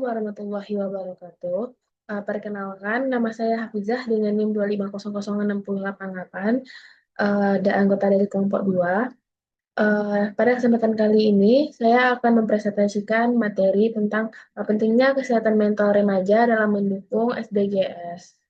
warahmatullahi wabarakatuh. Perkenalkan, nama saya Hafizah dengan NIM 2500688, dan anggota dari kelompok 2. Pada kesempatan kali ini, saya akan mempresentasikan materi tentang pentingnya kesehatan mental remaja dalam mendukung SDGs.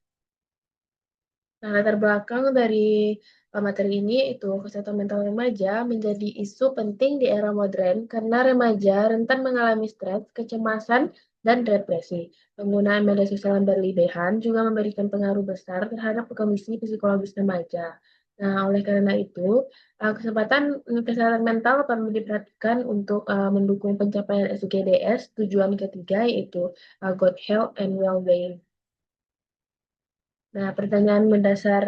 Nah, latar belakang dari materi ini itu kesehatan mental remaja menjadi isu penting di era modern karena remaja rentan mengalami stres, kecemasan, dan depresi. Penggunaan media sosial yang berlebihan juga memberikan pengaruh besar terhadap kondisi psikologis remaja. Nah, oleh karena itu, kesehatan mental perlu diperhatikan untuk mendukung pencapaian SDGs tujuan ketiga yaitu good health and well-being. Nah, pertanyaan mendasar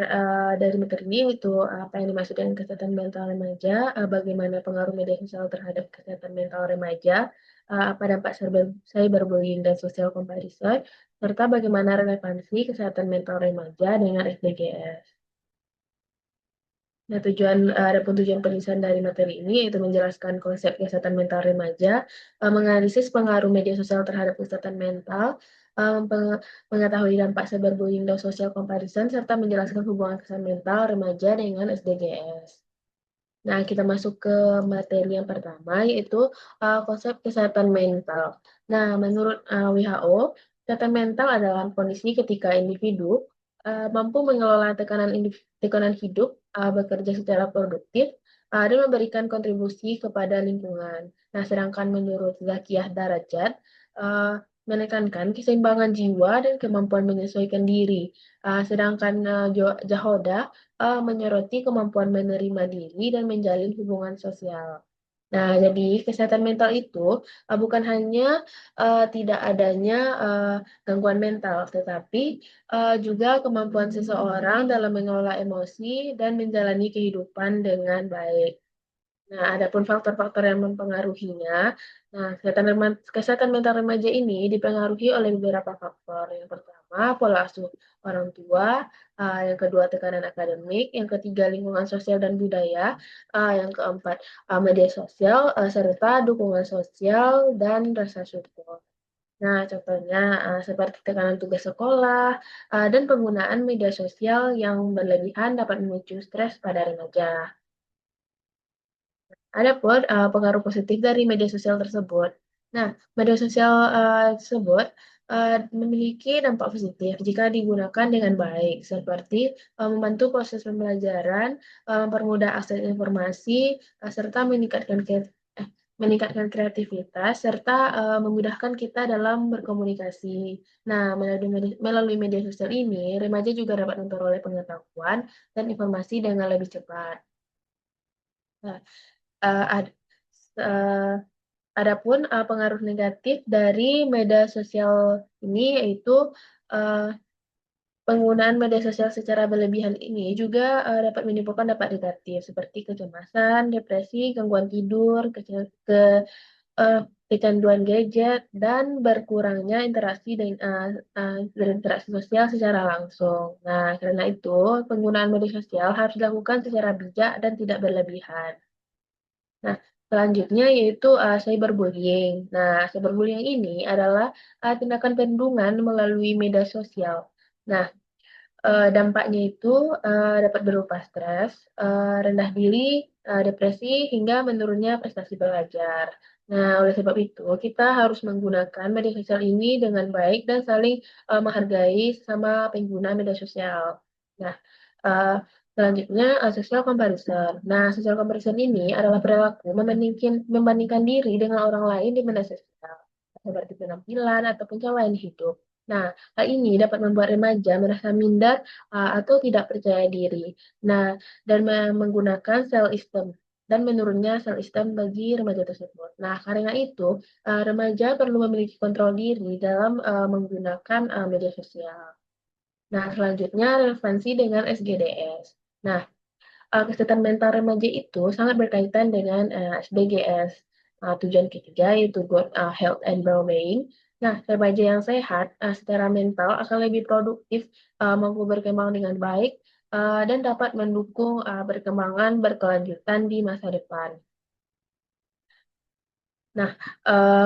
dari materi ini itu apa yang dimaksud dengan kesehatan mental remaja, bagaimana pengaruh media sosial terhadap kesehatan mental remaja, apa dampak cyberbullying dan social comparison, serta bagaimana relevansi kesehatan mental remaja dengan SDGs. Nah, adapun tujuan penulisan dari materi ini itu menjelaskan konsep kesehatan mental remaja, menganalisis pengaruh media sosial terhadap kesehatan mental, mengetahui dampak cyberbullying dan social comparison, serta menjelaskan hubungan kesehatan mental remaja dengan SDGs. Nah, kita masuk ke materi yang pertama, yaitu konsep kesehatan mental. Nah, menurut WHO, kesehatan mental adalah kondisi ketika individu mampu mengelola tekanan hidup, bekerja secara produktif, dan memberikan kontribusi kepada lingkungan. Nah, sedangkan menurut Zakiyah Darajat, uh, menekankan keseimbangan jiwa dan kemampuan menyesuaikan diri. Sedangkan Jahoda menyoroti kemampuan menerima diri dan menjalin hubungan sosial. Nah, jadi kesehatan mental itu bukan hanya tidak adanya gangguan mental, tetapi juga kemampuan seseorang dalam mengelola emosi dan menjalani kehidupan dengan baik. Nah, adapun faktor-faktor yang mempengaruhinya, nah kesehatan mental remaja ini dipengaruhi oleh beberapa faktor. Yang pertama, pola asuh orang tua, yang kedua tekanan akademik, yang ketiga lingkungan sosial dan budaya, yang keempat media sosial, serta dukungan sosial dan rasa syukur. Nah, contohnya seperti tekanan tugas sekolah dan penggunaan media sosial yang berlebihan dapat memicu stres pada remaja. Ada pun pengaruh positif dari media sosial tersebut. Nah, media sosial tersebut memiliki dampak positif jika digunakan dengan baik, seperti membantu proses pembelajaran, mempermudah akses informasi, serta meningkatkan kreativitas, serta memudahkan kita dalam berkomunikasi. Nah, melalui media sosial ini, remaja juga dapat memperoleh pengetahuan dan informasi dengan lebih cepat. Nah, uh, ad- uh, adapun pengaruh negatif dari media sosial ini yaitu uh, penggunaan media sosial secara berlebihan ini juga dapat menimbulkan dampak negatif seperti kecemasan, depresi, gangguan tidur, uh, kecanduan gadget, dan berkurangnya berinteraksi sosial secara langsung. Nah, karena itu penggunaan media sosial harus dilakukan secara bijak dan tidak berlebihan. Nah, selanjutnya yaitu cyberbullying. Nah, cyberbullying ini adalah tindakan perundungan melalui media sosial. Nah, dampaknya itu dapat berupa stres, rendah diri, depresi, hingga menurunnya prestasi belajar. Nah, oleh sebab itu, kita harus menggunakan media sosial ini dengan baik dan saling menghargai sama pengguna media sosial. Nah, uh, selanjutnya social comparison. Nah, social comparison ini adalah perilaku membandingkan diri dengan orang lain di media sosial, seperti penampilan atau pencapaian hidup. Nah, hal ini dapat membuat remaja merasa minder atau tidak percaya diri. Nah, dan menggunakan self-esteem dan menurunnya self-esteem bagi remaja tersebut. Nah, karena itu, remaja perlu memiliki kontrol diri dalam menggunakan media sosial. Nah, selanjutnya relevansi dengan SGDS. Nah, kesehatan mental remaja itu sangat berkaitan dengan SDGs. Tujuan ketiga yaitu good health and well-being. Nah, remaja yang sehat secara mental akan lebih produktif, mampu berkembang dengan baik, dan dapat mendukung perkembangan berkelanjutan di masa depan. Nah,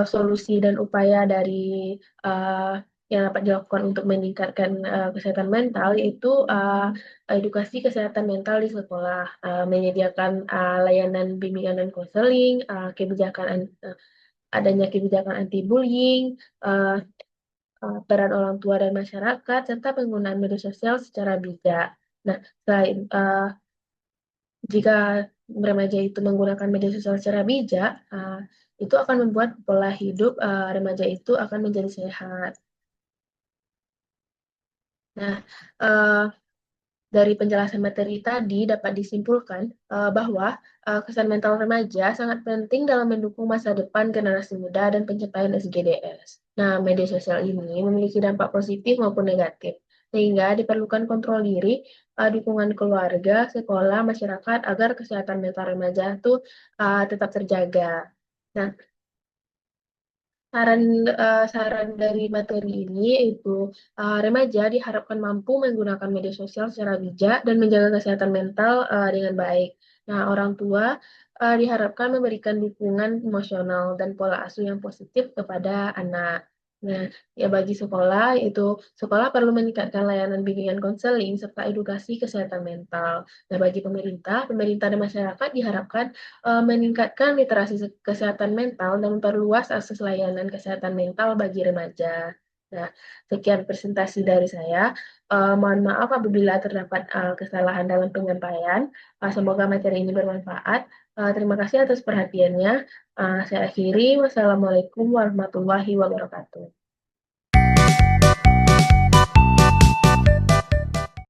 solusi dan upaya dari uh, yang dapat dilakukan untuk meningkatkan kesehatan mental yaitu edukasi kesehatan mental di sekolah, menyediakan layanan bimbingan dan konseling, adanya kebijakan anti bullying, peran orang tua dan masyarakat, serta penggunaan media sosial secara bijak. Nah, selain jika remaja itu menggunakan media sosial secara bijak, itu akan membuat pola hidup remaja itu akan menjadi sehat. Nah, eh, dari penjelasan materi tadi dapat disimpulkan bahwa kesehatan mental remaja sangat penting dalam mendukung masa depan generasi muda dan pencapaian SDGs. Nah, media sosial ini memiliki dampak positif maupun negatif, sehingga diperlukan kontrol diri, dukungan keluarga, sekolah, masyarakat agar kesehatan mental remaja itu tetap terjaga. Nah, saran dari materi ini yaitu remaja diharapkan mampu menggunakan media sosial secara bijak dan menjaga kesehatan mental dengan baik. Nah, orang tua diharapkan memberikan dukungan emosional dan pola asuh yang positif kepada anak. Nah, ya bagi sekolah itu sekolah perlu meningkatkan layanan bimbingan konseling serta edukasi kesehatan mental. Nah, bagi pemerintah dan masyarakat diharapkan meningkatkan literasi kesehatan mental dan memperluas akses layanan kesehatan mental bagi remaja. Nah, sekian presentasi dari saya. Mohon maaf apabila terdapat kesalahan dalam penyampaian. Semoga materi ini bermanfaat. Terima kasih atas perhatiannya. Saya akhiri. Wassalamualaikum warahmatullahi wabarakatuh.